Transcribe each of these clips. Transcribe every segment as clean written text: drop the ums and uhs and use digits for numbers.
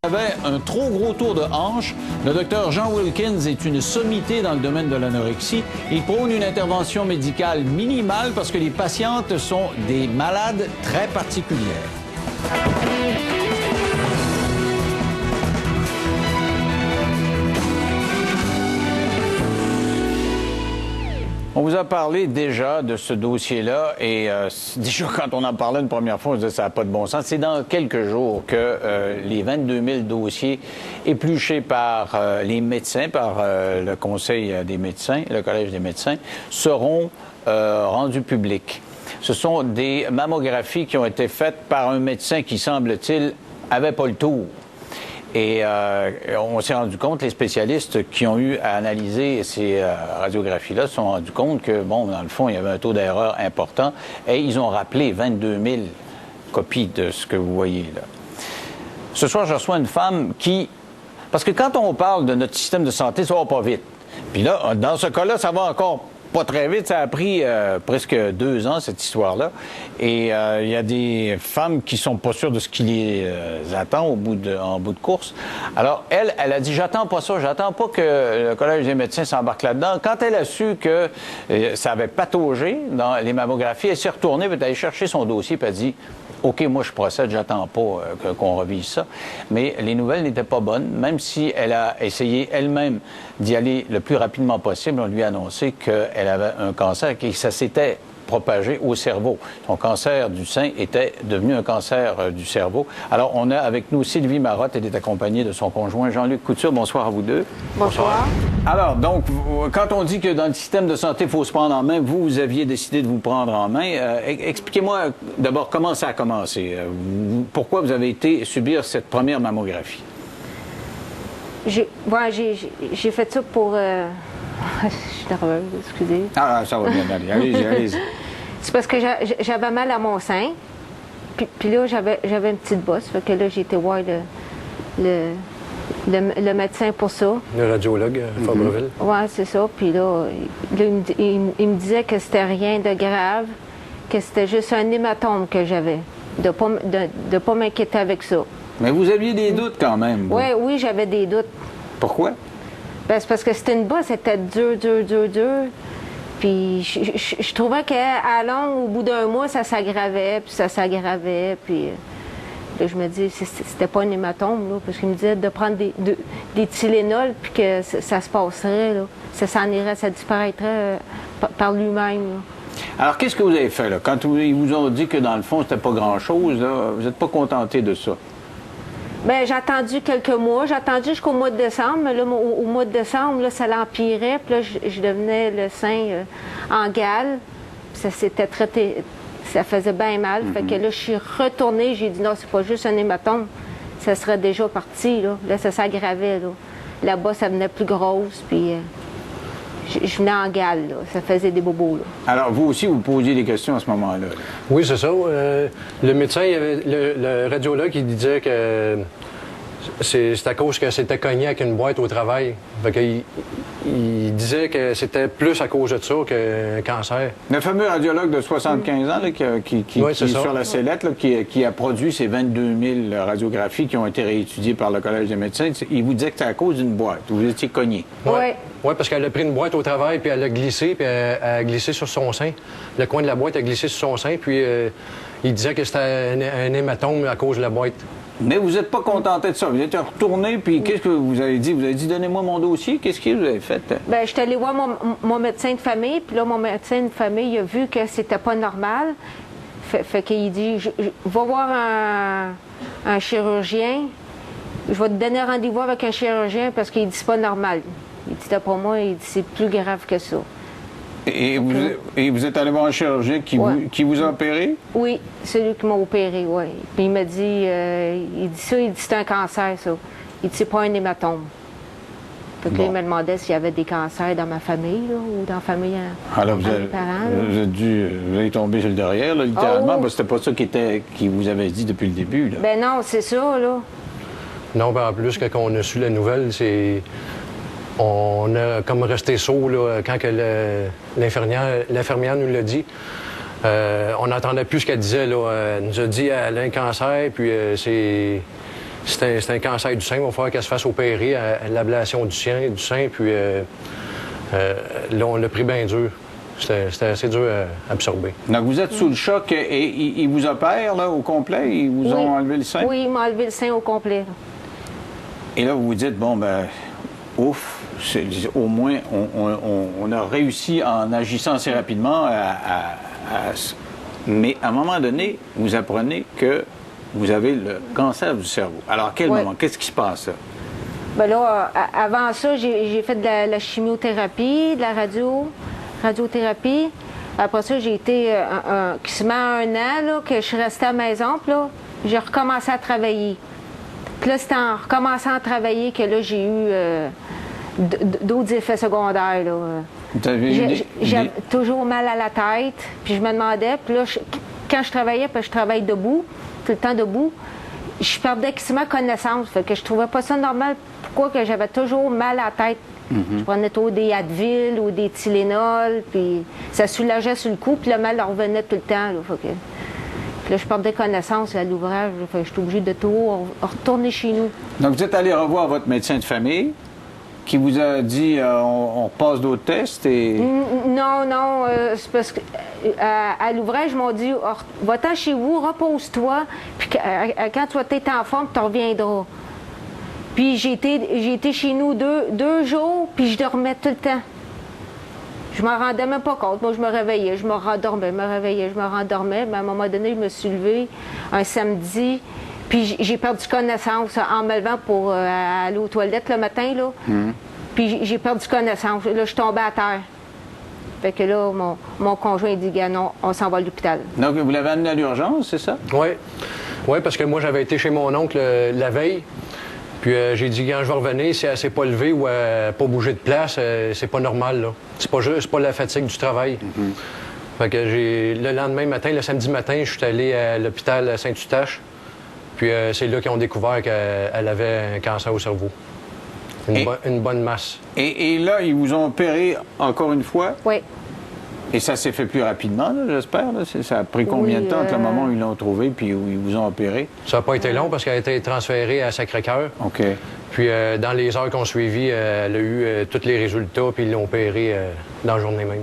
avait un trop gros tour de hanche. Le docteur Jean Wilkins est une sommité dans le domaine de l'anorexie. Il prône une intervention médicale minimale parce que les patientes sont des malades très particulières. On vous a parlé déjà de ce dossier-là et déjà quand on en parlait une première fois, on se disait ça n'a pas de bon sens. C'est dans quelques jours que les 22 000 dossiers épluchés par les médecins, par le Conseil des médecins, le Collège des médecins, seront rendus publics. Ce sont des mammographies qui ont été faites par un médecin qui, semble-t-il, avait pas le tour. Et on s'est rendu compte, les spécialistes qui ont eu à analyser ces radiographies-là se sont rendus compte que, bon, dans le fond, il y avait un taux d'erreur important et ils ont rappelé 22 000 copies de ce que vous voyez là. Ce soir, je reçois une femme qui... Parce que quand on parle de notre système de santé, ça va pas vite. Puis là, dans ce cas-là, ça va encore pas très vite. Ça a pris presque 2 ans, cette histoire-là. Et il y a des femmes qui sont pas sûres de ce qui les attend en bout de course. Alors, elle a dit, j'attends pas ça. J'attends pas que le Collège des médecins s'embarque là-dedans. Quand elle a su que ça avait pataugé dans les mammographies, elle s'est retournée, elle est allée chercher son dossier, puis elle a dit, OK, moi, je procède, j'attends pas qu'on revise ça. Mais les nouvelles n'étaient pas bonnes. Même si elle a essayé elle-même d'y aller le plus rapidement possible, on lui a annoncé qu'elle avait un cancer et que ça s'était propagé au cerveau. Son cancer du sein était devenu un cancer du cerveau. Alors, on a avec nous Sylvie Marotte, elle est accompagnée de son conjoint Jean-Luc Couture. Bonsoir à vous deux. Bonsoir. Alors, donc, quand on dit que dans le système de santé, il faut se prendre en main, vous aviez décidé de vous prendre en main. Expliquez-moi d'abord comment ça a commencé. Pourquoi vous avez été subir cette première mammographie? J'ai fait ça pour... Je suis nerveuse, excusez. Ah, ça va bien, allez-y, allez-y. C'est parce que j'avais mal à mon sein. Puis là, j'avais une petite bosse. Fait que là, j'ai été voir le médecin pour ça. Le radiologue à Fabreville. Oui, c'est ça. Puis là, il me disait que c'était rien de grave, que c'était juste un hématome que j'avais. De pas m'inquiéter avec ça. Mais vous aviez des doutes quand même. Oui, j'avais des doutes. Pourquoi? Ben, c'est parce que c'était une bosse, c'était dur. Puis je trouvais qu'à long, au bout d'un mois, ça s'aggravait, puis là, je me dis, c'était pas un hématome, là, parce qu'il me disait de prendre des Tylenol, puis que ça se passerait, là. Ça s'en irait, ça disparaîtrait par lui-même, là. Alors, qu'est-ce que vous avez fait, là? Quand ils vous ont dit que, dans le fond, c'était pas grand-chose, là, vous n'êtes pas contenté de ça? Bien, j'ai attendu quelques mois. J'ai attendu jusqu'au mois de décembre. Mais là, au mois de décembre, là, ça l'empirait. Puis là, je devenais le sein en gale. Ça s'était traité... Ça faisait bien mal. Fait que là, je suis retournée. J'ai dit non, c'est pas juste un hématome. Ça serait déjà parti, là. Là, ça s'aggravait, là. Là-bas, ça venait plus grosse. Puis je venais en gale, là. Ça faisait des bobos, là. Alors, vous aussi, vous posiez des questions à ce moment-là? Oui, c'est ça. Le médecin, le radiologue, il disait que c'est à cause que c'était cogné avec une boîte au travail. Fait qu'il il disait que c'était plus à cause de ça qu'un cancer. Le fameux radiologue de 75 ans là, qui est sur la sellette, là, qui a produit ces 22 000 radiographies qui ont été réétudiées par le Collège des médecins, il vous disait que c'était à cause d'une boîte. Vous étiez cogné. Oui. Oui, parce qu'elle a pris une boîte au travail, puis elle a glissé, puis elle a glissé sur son sein. Le coin de la boîte a glissé sur son sein, puis il disait que c'était un hématome à cause de la boîte. Mais vous n'êtes pas contenté de ça. Vous êtes retourné, puis qu'est-ce que vous avez dit? Vous avez dit, donnez-moi mon dossier. Qu'est-ce que vous avez fait? Bien, je suis allée voir mon médecin de famille, puis là, mon médecin de famille il a vu que c'était pas normal. Fait qu'il dit, va voir un chirurgien. Je vais te donner rendez-vous avec un chirurgien parce qu'il dit, c'est pas normal. Il dit, d'après moi, il dit, c'est plus grave que ça. Et vous êtes allé voir un chirurgien qui vous a opéré? Oui, celui qui m'a opéré, oui. Puis il m'a dit, il dit, c'est un cancer, ça. Il dit, c'est pas un hématome. Fait que là, il me demandait s'il y avait des cancers dans ma famille, là, ou dans la famille alors, mes parents. Vous avez tombé sur le derrière, là, littéralement, parce que c'était pas ça qui vous avait dit depuis le début, là. Ben non, c'est ça, là. Non, ben en plus, quand on a su la nouvelle, on a comme resté sourd là, quand l'infirmière nous l'a dit. On n'entendait plus ce qu'elle disait. Là. Elle nous a dit qu'elle a un cancer, puis c'est un cancer du sein. Il va falloir qu'elle se fasse opérer à l'ablation du sein, puis là, on l'a pris bien dur. C'était assez dur à absorber. Donc, vous êtes sous le choc et ils vous opèrent là, au complet? Ils vous ont enlevé le sein? Oui, ils m'ont enlevé le sein au complet. Et là, vous vous dites, bon, ben, ouf, au moins, on a réussi en agissant assez rapidement Mais à un moment donné, vous apprenez que vous avez le cancer du cerveau. Alors, à quel moment? Qu'est-ce qui se passe là? Ben là, avant ça, j'ai fait de la chimiothérapie, de la radiothérapie. Après ça, j'ai été quasiment un an là, que je suis restée à la maison. Puis là, j'ai recommencé à travailler. Puis là, c'est en recommençant à travailler que là, j'ai eu d'autres effets secondaires. J'avais toujours mal à la tête. Puis je me demandais, puis là, quand je travaillais, puis je travaille debout, tout le temps debout, je perdais quasiment connaissance. Fait que je trouvais pas ça normal. Pourquoi que j'avais toujours mal à la tête? Je prenais toujours des Advil ou des Tylenol, puis ça soulageait sur le coup, puis le mal revenait tout le temps. Là, puis là, je perdais connaissance à l'ouvrage. Je suis obligée de tout retourner chez nous. Donc, vous êtes allé revoir votre médecin de famille qui vous a dit on repasse d'autres tests et... Non, c'est parce que à l'ouvrage, ils m'ont dit va-t'en chez vous, repose-toi, puis quand tu vas être en forme, tu reviendras. Puis j'ai été chez nous deux jours, puis je dormais tout le temps. Je m'en rendais même pas compte. Moi, je me réveillais, je me rendormais, je me rendormais. Mais à un moment donné, je me suis levée un samedi, puis j'ai perdu connaissance en me levant pour aller aux toilettes le matin, là. Puis j'ai perdu connaissance. Là, je suis tombée à terre. Fait que là, mon conjoint dit, non, on s'en va à l'hôpital. Donc, vous l'avez amené à l'urgence, c'est ça? Oui, parce que moi, j'avais été chez mon oncle la veille. Puis j'ai dit, quand je vais revenir, si elle ne s'est pas levée ou elle n'a pas bougé de place, c'est pas normal, là. C'est pas la fatigue du travail. Fait que le lendemain matin, le samedi matin, je suis allé à l'hôpital Saint-Eustache. Puis c'est là qu'ils ont découvert qu'elle avait un cancer au cerveau. Une bonne masse. Et là, ils vous ont opéré encore une fois? Oui. Et ça s'est fait plus rapidement, j'espère? Ça a pris combien de temps entre le moment où ils l'ont trouvé puis où ils vous ont opéré? Ça n'a pas été long parce qu'elle a été transférée à Sacré-Cœur. OK. Puis dans les heures qu'on suivit, elle a eu tous les résultats puis ils l'ont opérée dans la journée même.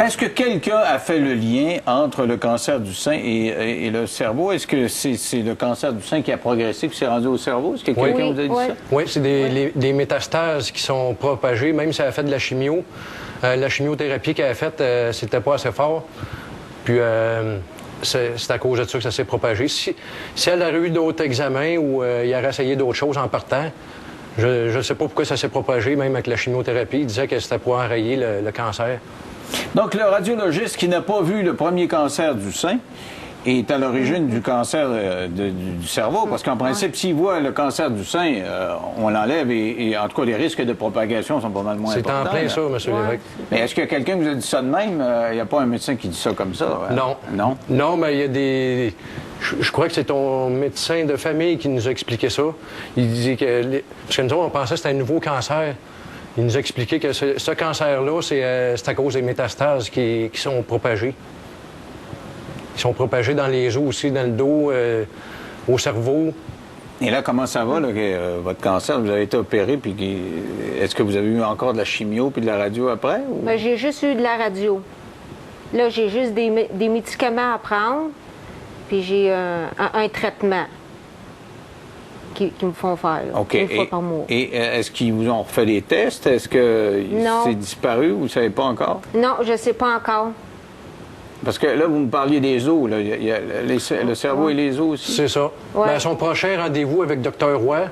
Est-ce que quelqu'un a fait le lien entre le cancer du sein et le cerveau? Est-ce que c'est le cancer du sein qui a progressé puis s'est rendu au cerveau? Est-ce que quelqu'un vous a dit ça? Oui, c'est des métastases qui sont propagées, même si elle a fait de la chimio. La chimiothérapie qu'elle a faite, c'était pas assez fort. Puis c'est à cause de ça que ça s'est propagé. Si elle avait eu d'autres examens ou il aurait essayé d'autres choses en partant, je ne sais pas pourquoi ça s'est propagé, même avec la chimiothérapie. Il disait que c'était pour enrayer le cancer. Donc, le radiologiste qui n'a pas vu le premier cancer du sein est à l'origine du cancer du cerveau, parce qu'en principe, s'il voit le cancer du sein, on l'enlève et en tout cas, les risques de propagation sont pas mal moins importants. C'est en plein ça, M. Lévesque. Mais est-ce qu'il y a quelqu'un qui vous a dit ça de même? Il n'y a pas un médecin qui dit ça comme ça? Non. Non? Non, mais il y a des... Je crois que c'est ton médecin de famille qui nous a expliqué ça. Il disait que... Parce que nous autres, on pensait que c'était un nouveau cancer. Il nous a expliqué que ce cancer-là, c'est à cause des métastases qui sont propagées. Ils sont propagés dans les os aussi, dans le dos, au cerveau. Et là, comment ça va, là, votre cancer? Vous avez été opéré, puis est-ce que vous avez eu encore de la chimio puis de la radio après? Ou... Ben, j'ai juste eu de la radio. Là, j'ai juste des médicaments à prendre, puis j'ai un traitement qui me font faire, là, OK. une fois par mois. Et est-ce qu'ils vous ont refait des tests? Est-ce que c'est disparu? Vous ne savez pas encore? Non, je ne sais pas encore. Parce que là, vous me parliez des os. Là. Il y a le cerveau et les os aussi. C'est ça. Ouais. Bien, son prochain rendez-vous avec Dr. Roy,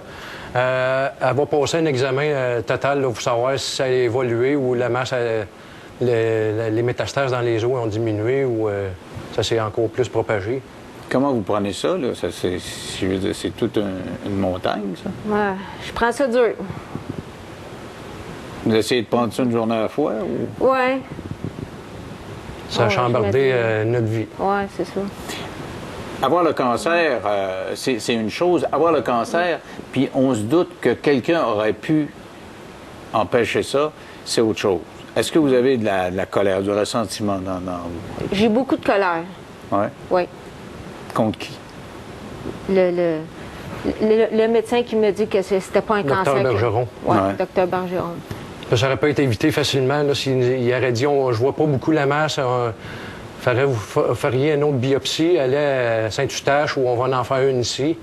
elle va passer un examen total là, pour savoir si ça a évolué ou la masse, les métastases dans les os ont diminué ou ça s'est encore plus propagé. Comment vous prenez ça? Là? C'est toute une montagne, ça? Ouais, je prends ça dur. Vous essayez de prendre ça une journée à la fois? Ou... Oui. Ça a chambardé notre vie. Oui, c'est ça. Avoir le cancer, c'est une chose. Avoir le cancer, puis on se doute que quelqu'un aurait pu empêcher ça, c'est autre chose. Est-ce que vous avez de la colère, du ressentiment dans vous? J'ai beaucoup de colère. Oui? Oui. Contre qui? Le Le médecin qui me dit que c'était pas un Docteur cancer. Bergeron. Oui, Ouais. docteur Bergeron. Ça n'aurait pas été évité facilement. Là, s'il aurait dit je vois pas beaucoup la masse, vous feriez une autre biopsie, allez à Saint-Eustache ou on va en faire une ici.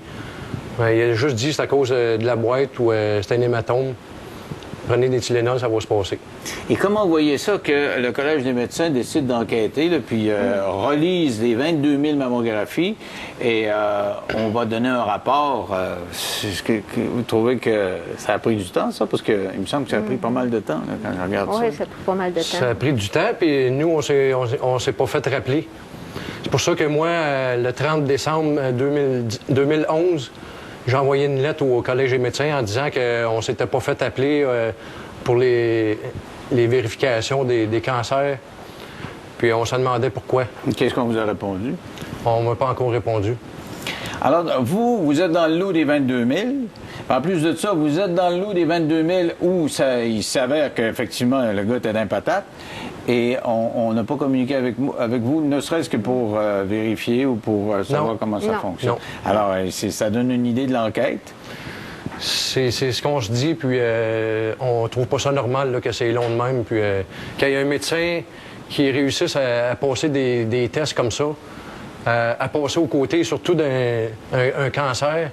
Il a juste dit c'est à cause de la boîte ou c'est un hématome. Prenez des Tylenol, ça va se passer. Et comment vous voyez ça que le Collège des médecins décide d'enquêter, là, puis relise les 22 000 mammographies et on va donner un rapport? Est-ce que vous trouvez que ça a pris du temps, ça? Parce qu'il me semble que ça a pris pas mal de temps, là, quand je regarde ça. Oui, ça a pris pas mal de temps. Ça a pris du temps, puis nous, on s'est pas fait rappeler. C'est pour ça que moi, le 30 décembre 2011, j'ai envoyé une lettre au Collège des médecins en disant qu'on ne s'était pas fait appeler pour les vérifications des cancers. Puis on se demandait pourquoi. Qu'est-ce qu'on vous a répondu? On ne m'a pas encore répondu. Alors, vous êtes dans le lot des 22 000. En plus de ça, vous êtes dans le lot des 22 000 où il s'avère qu'effectivement, le gars était d'un patate. Et on n'a pas communiqué avec vous, ne serait-ce que pour vérifier ou pour savoir comment ça fonctionne. Non. Alors, ça donne une idée de l'enquête. C'est ce qu'on se dit, puis on trouve pas ça normal là, que c'est long de même. Puis qu'il y ait un médecin qui réussisse à passer des tests comme ça, à passer aux côtés, surtout d'un cancer,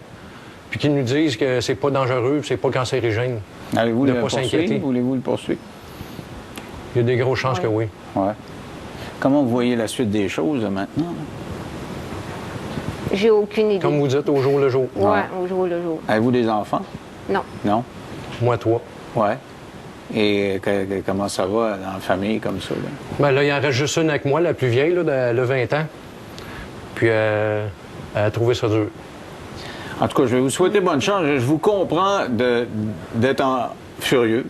puis qu'ils nous disent que c'est pas dangereux, c'est pas cancérigène. Allez-vous de le pas poursuivre? s'inquiéter. Voulez-vous le poursuivre? Il y a des grosses chances que oui. Ouais. Comment vous voyez la suite des choses maintenant? Là? J'ai aucune idée. Comme vous dites, au jour le jour. Oui, au jour le jour. Avez-vous des enfants? Non. Non? Moi, toi. Ouais. Et comment ça va dans la famille comme ça? Là? Ben là, il en reste juste une avec moi, la plus vieille, là, elle a 20 ans. Puis elle a trouvé ça dur. En tout cas, je vais vous souhaiter bonne chance. Je vous comprends d'être furieuse.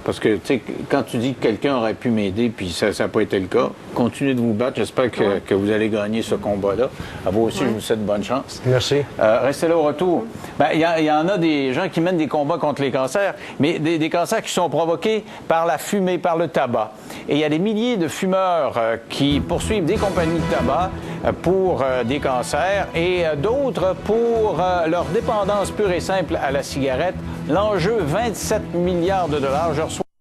Parce que, tu sais, quand tu dis que quelqu'un aurait pu m'aider, puis ça n'a pas été le cas, continuez de vous battre. J'espère que vous allez gagner ce combat-là. À vous aussi, je vous souhaite bonne chance. Merci. Restez là au retour. Il y en a des gens qui mènent des combats contre les cancers, mais des cancers qui sont provoqués par la fumée, par le tabac. Et il y a des milliers de fumeurs qui poursuivent des compagnies de tabac pour des cancers et d'autres pour leur dépendance pure et simple à la cigarette. L'enjeu, 27 milliards de dollars. Je reçois